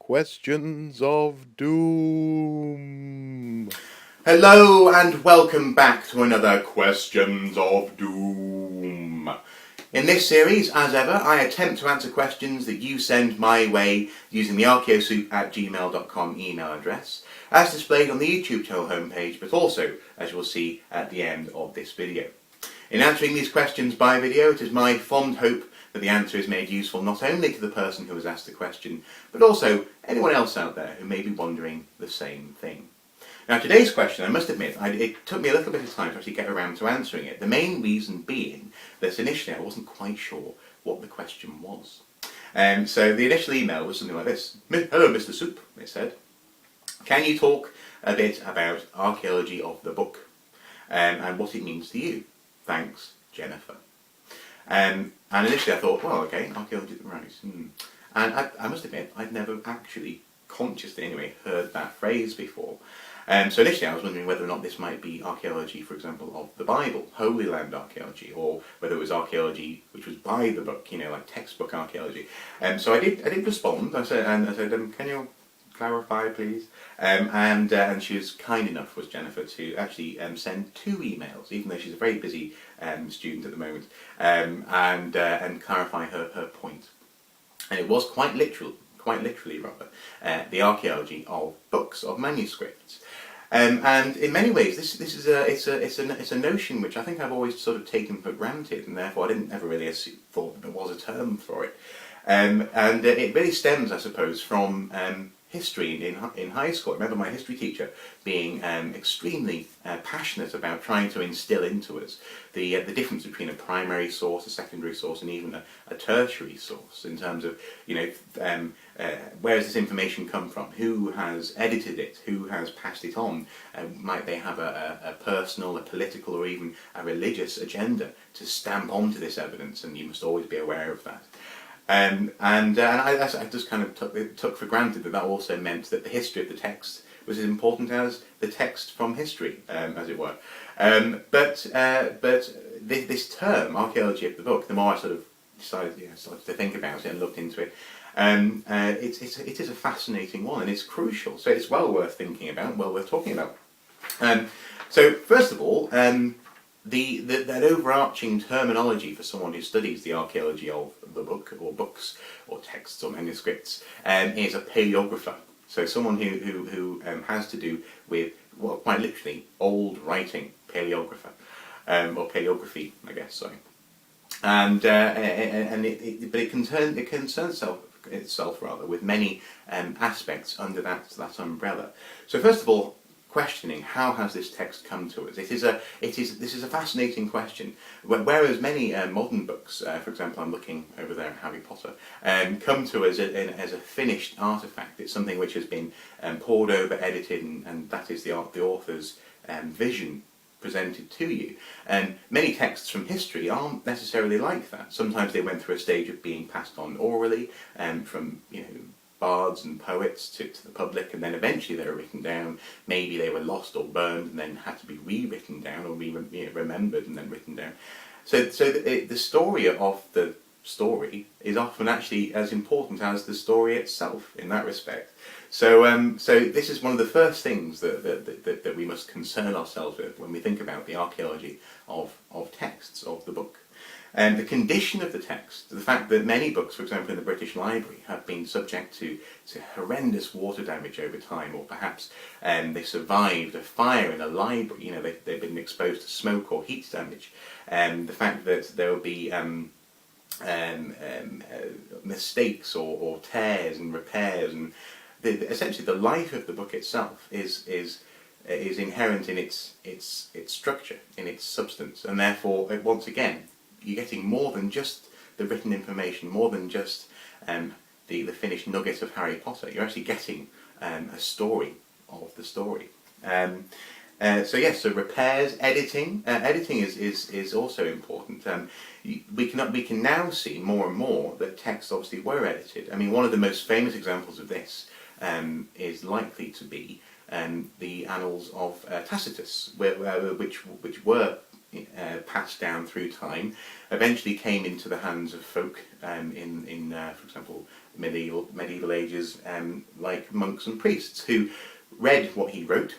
Questions of Doom. Hello and welcome back to another Questions of Doom. In this series, as ever, I attempt to answer questions that you send my way using the archaeosoup@gmail.com email address, as displayed on the YouTube channel homepage, but also, as you will see at the end of this video. In answering these questions by video, it is my fond hope that the answer is made useful not only to the person who has asked the question, but also anyone else out there who may be wondering the same thing. Now, today's question, I must admit, it took me a little bit of time to actually get around to answering it. The main reason being that initially I wasn't quite sure what the question was. So the initial email was something like this. Hello, Mr. Soup, it said. Can you talk a bit about archaeology of the book and what it means to you? Thanks, Jennifer. And initially I thought, well, okay, archaeology, right. And I must admit, I'd never actually, consciously anyway, heard that phrase before. So initially I was wondering whether or not this might be archaeology, for example, of the Bible, Holy Land archaeology, or whether it was archaeology which was by the book, like textbook archaeology. So I did respond. I said, can you clarify, please? And she was kind enough, was Jennifer, to actually send 2 emails, even though she's a very busy student at the moment, and clarify her point. And it was quite literally the archaeology of books, of manuscripts. And in many ways, it's a notion which I think I've always sort of taken for granted, and therefore I didn't ever really thought that there was a term for it. And it really stems, I suppose, from history in high school. I remember my history teacher being extremely passionate about trying to instill into us the difference between a primary source, a secondary source, and even a tertiary source in terms of where does this information come from, who has edited it, who has passed it on, might they have a personal, a political, or even a religious agenda to stamp onto this evidence, and you must always be aware of that. And I just kind of took for granted that also meant that the history of the text was as important as the text from history, as it were. But this term, archaeology of the book, the more I sort of started to think about it and looked into it, it is a fascinating one, and it's crucial. So it's well worth thinking about, well worth talking about. So first of all, that overarching terminology for someone who studies the archaeology of the book, or books, or texts, or manuscripts, is a paleographer. So someone who has to do with, well, quite literally, old writing, paleographer, or paleography, I guess. Sorry. But it concerns itself rather with many aspects under that umbrella. So first of all, questioning how has this text come to us. This is a fascinating question. Whereas many modern books, for example, I'm looking over there at Harry Potter, come to us as a finished artifact. It's something which has been pored over, edited, and that is the author's vision presented to you. And many texts from history aren't necessarily like that. Sometimes they went through a stage of being passed on orally, from bards and poets to the public, and then eventually they were written down. Maybe they were lost or burned and then had to be rewritten down, or remembered and then written down. So the story of the story is often actually as important as the story itself in that respect. So this is one of the first things that we must concern ourselves with when we think about the archaeology of texts, of the book. And the condition of the text, the fact that many books, for example in the British Library, have been subject to horrendous water damage over time, or perhaps they survived a fire in a library, they've been exposed to smoke or heat damage. The fact that there will be mistakes or tears and repairs, and essentially the life of the book itself is inherent in its structure, in its substance, and therefore, once again, you're getting more than just the written information, more than just the finished nugget of Harry Potter. You're actually getting a story of the story. So repairs, editing. Editing is also important. We can now see more and more that texts obviously were edited. I mean, one of the most famous examples of this is likely to be the Annals of Tacitus, which were passed down through time, eventually came into the hands of folk for example, medieval ages, like monks and priests who read what he wrote,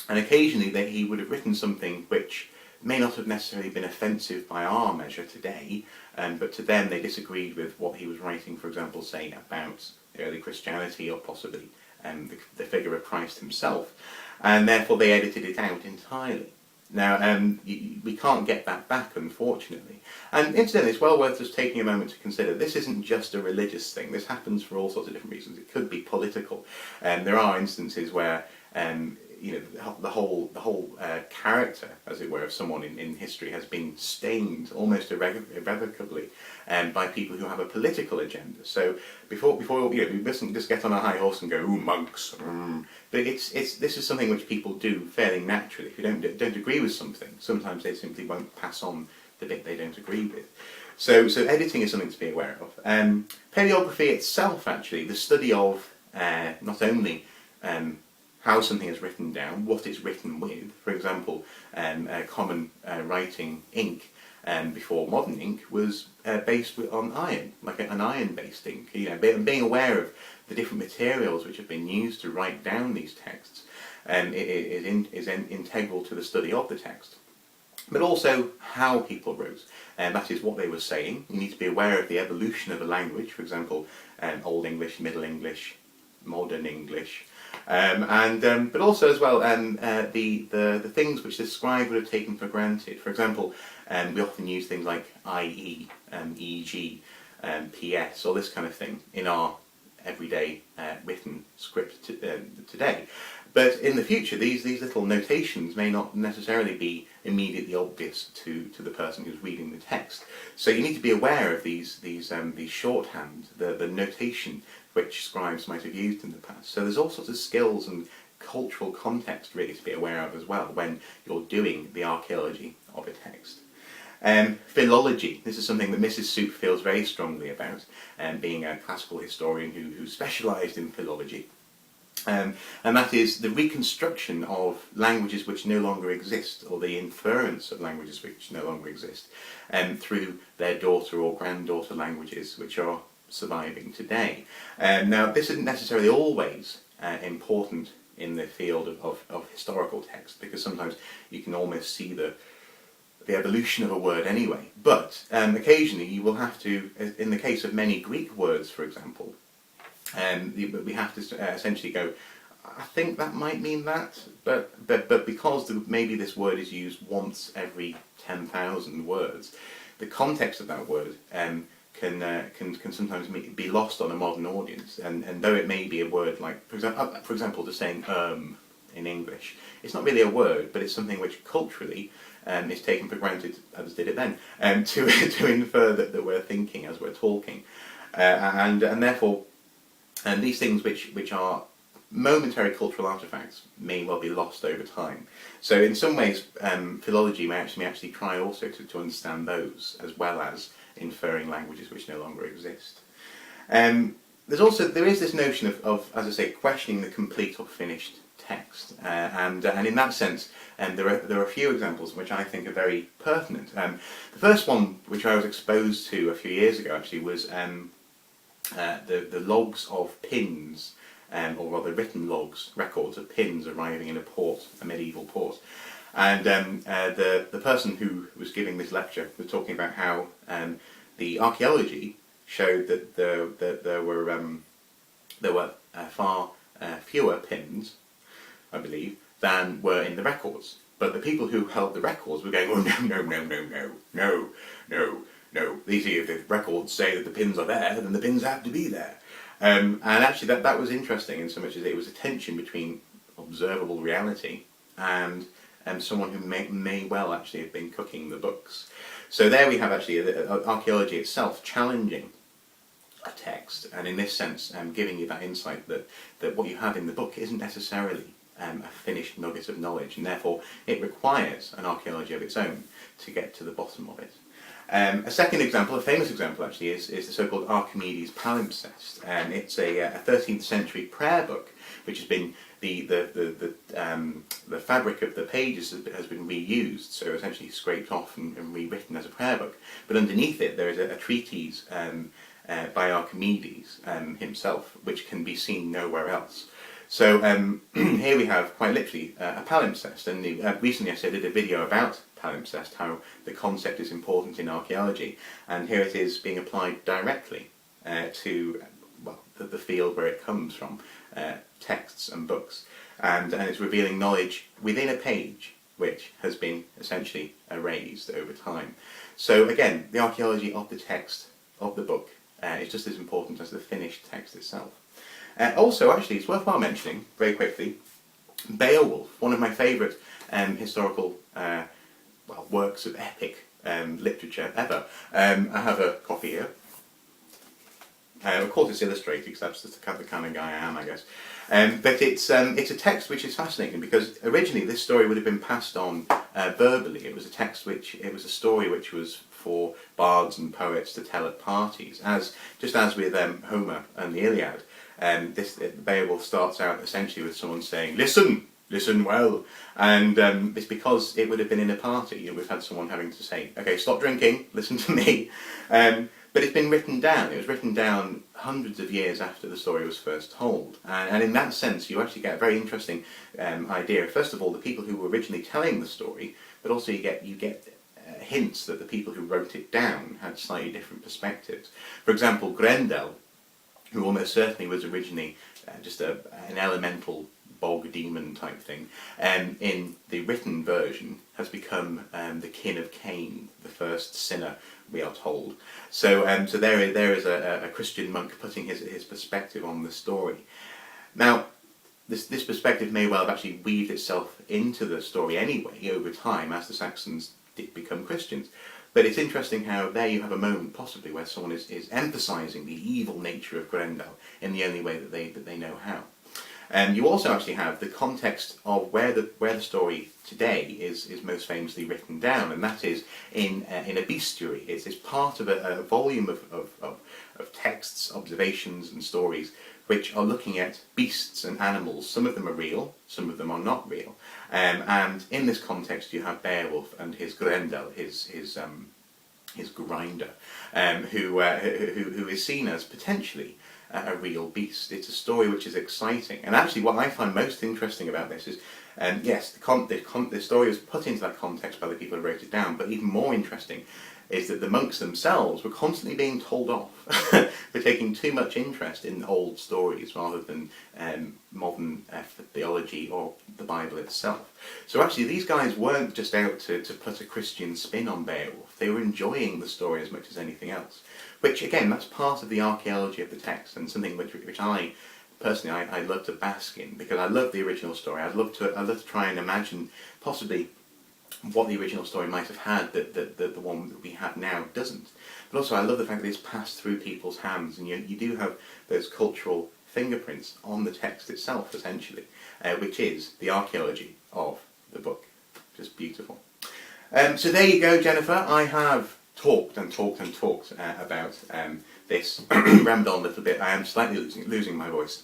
and occasionally he would have written something which may not have necessarily been offensive by our measure today, but to them they disagreed with what he was writing, for example, say about early Christianity or possibly the figure of Christ himself, and therefore they edited it out entirely. Now, we can't get that back, unfortunately. And incidentally, it's well worth just taking a moment to consider this isn't just a religious thing. This happens for all sorts of different reasons. It could be political. There are instances where the whole character, as it were, of someone in history has been stained almost irrevocably by people who have a political agenda. So before we mustn't just get on a high horse and go, ooh, monks. But this is something which people do fairly naturally. If you don't agree with something, sometimes they simply won't pass on the bit they don't agree with. So editing is something to be aware of. Paleography itself, actually, the study of not only how something is written down, what it's written with. For example, common writing ink before modern ink was based on iron, like an iron-based ink. Being aware of the different materials which have been used to write down these texts is integral to the study of the text. But also how people wrote, that is what they were saying. You need to be aware of the evolution of a language, for example, Old English, Middle English, Modern English, but also as well the things which the scribe would have taken for granted. For example, we often use things like IE, EG, PS, all this kind of thing in our everyday written script today. But in the future, these little notations may not necessarily be immediately obvious to the person who's reading the text. So you need to be aware of these shorthand, the notation which scribes might have used in the past. So there's all sorts of skills and cultural context really to be aware of as well when you're doing the archaeology of a text. Philology. This is something that Mrs. Soup feels very strongly about, being a classical historian who specialised in philology. And that is the reconstruction of languages which no longer exist, or the inference of languages which no longer exist, through their daughter or granddaughter languages which are surviving today. Now, this isn't necessarily always important in the field of historical text, because sometimes you can almost see the evolution of a word anyway. But occasionally you will have to, in the case of many Greek words, for example, we have to essentially go, I think that might mean that, but because maybe this word is used once every 10,000 words, the context of that word can sometimes be lost on a modern audience. And though it may be a word like, for example, just saying in English, it's not really a word, but it's something which culturally is taken for granted, others did it then, to infer that we're thinking as we're talking, and therefore. And these things which are momentary cultural artefacts may well be lost over time. So in some ways, philology may actually try also to understand those, as well as inferring languages which no longer exist. There is this notion of, as I say, questioning the complete or finished text, and in that sense, there are a few examples which I think are very pertinent. The first one, which I was exposed to a few years ago, actually, was the logs of pins, or rather written logs, records of pins arriving in a medieval port. And the person who was giving this lecture was talking about how the archaeology showed that there were far fewer pins, I believe, than were in the records. But the people who held the records were going, oh no, these if the records say that the pins are there, then the pins have to be there. And actually that was interesting in so much as it was a tension between observable reality and someone who may well actually have been cooking the books. So there we have actually archaeology itself challenging a text, and in this sense giving you that insight that what you have in the book isn't necessarily a finished nugget of knowledge, and therefore it requires an archaeology of its own to get to the bottom of it. A second example, a famous example actually, is the so-called Archimedes palimpsest. It's a 13th century prayer book, which has been the fabric of the pages has been reused, so essentially scraped off and rewritten as a prayer book. But underneath it there is a treatise by Archimedes himself, which can be seen nowhere else. So here we have quite literally a palimpsest, and recently I did a video about palimpsest, how the concept is important in archaeology, and here it is being applied directly to the field where it comes from, texts and books, and it's revealing knowledge within a page which has been essentially erased over time. So again, the archaeology of the text of the book is just as important as the finished text itself. Also, actually, it's worthwhile mentioning, very quickly, Beowulf, one of my favourite historical works of epic literature ever. I have a copy here. Of course it's illustrated, because that's just the kind of guy I am, I guess. But it's a text which is fascinating, because originally this story would have been passed on verbally. It was a story which was for bards and poets to tell at parties, just as with Homer and the Iliad. Beowulf starts out essentially with someone saying, "Listen, listen well," and it's because it would have been in a party. We've had someone having to say, "Okay, stop drinking, listen to me." But it's been written down. It was written down hundreds of years after the story was first told, and in that sense, you actually get a very interesting idea. First of all, the people who were originally telling the story, but also you get hints that the people who wrote it down had slightly different perspectives. For example, Grendel, who almost certainly was originally just an elemental bog demon type thing, in the written version has become the kin of Cain, the first sinner, we are told. So there is a Christian monk putting his perspective on the story. Now, this perspective may well have actually weaved itself into the story anyway over time as the Saxons did become Christians. But it's interesting how there you have a moment possibly where someone is emphasising the evil nature of Grendel in the only way that they know how. You also actually have the context of where the story today is most famously written down, and that is in a bestiary. It's part of a volume of texts, observations and stories which are looking at beasts and animals. Some of them are real, some of them are not real. And in this context you have Beowulf and his Grendel, his grinder, who is seen as potentially a real beast. It's a story which is exciting, and actually what I find most interesting about this is, yes, the story was put into that context by the people who wrote it down, but even more interesting is that the monks themselves were constantly being told off for taking too much interest in old stories rather than modern theology or the Bible itself. So actually these guys weren't just out to put a Christian spin on Beowulf, they were enjoying the story as much as anything else. Which again, that's part of the archaeology of the text, and something which I personally I love to bask in, because I love the original story. I'd love to try and imagine possibly what the original story might have had that the one that we have now doesn't. But also I love the fact that it's passed through people's hands, and you do have those cultural fingerprints on the text itself, essentially, which is the archaeology of the book. Just beautiful. So there you go, Jennifer. I have talked and talked and talked about this, rambled on a little bit. I am slightly losing my voice.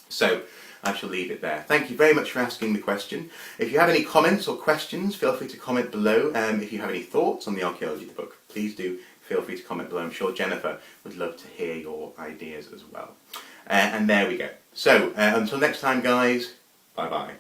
So I shall leave it there. Thank you very much for asking the question. If you have any comments or questions, feel free to comment below. If you have any thoughts on the archaeology of the book, please do feel free to comment below. I'm sure Jennifer would love to hear your ideas as well. And there we go. So until next time, guys, bye bye.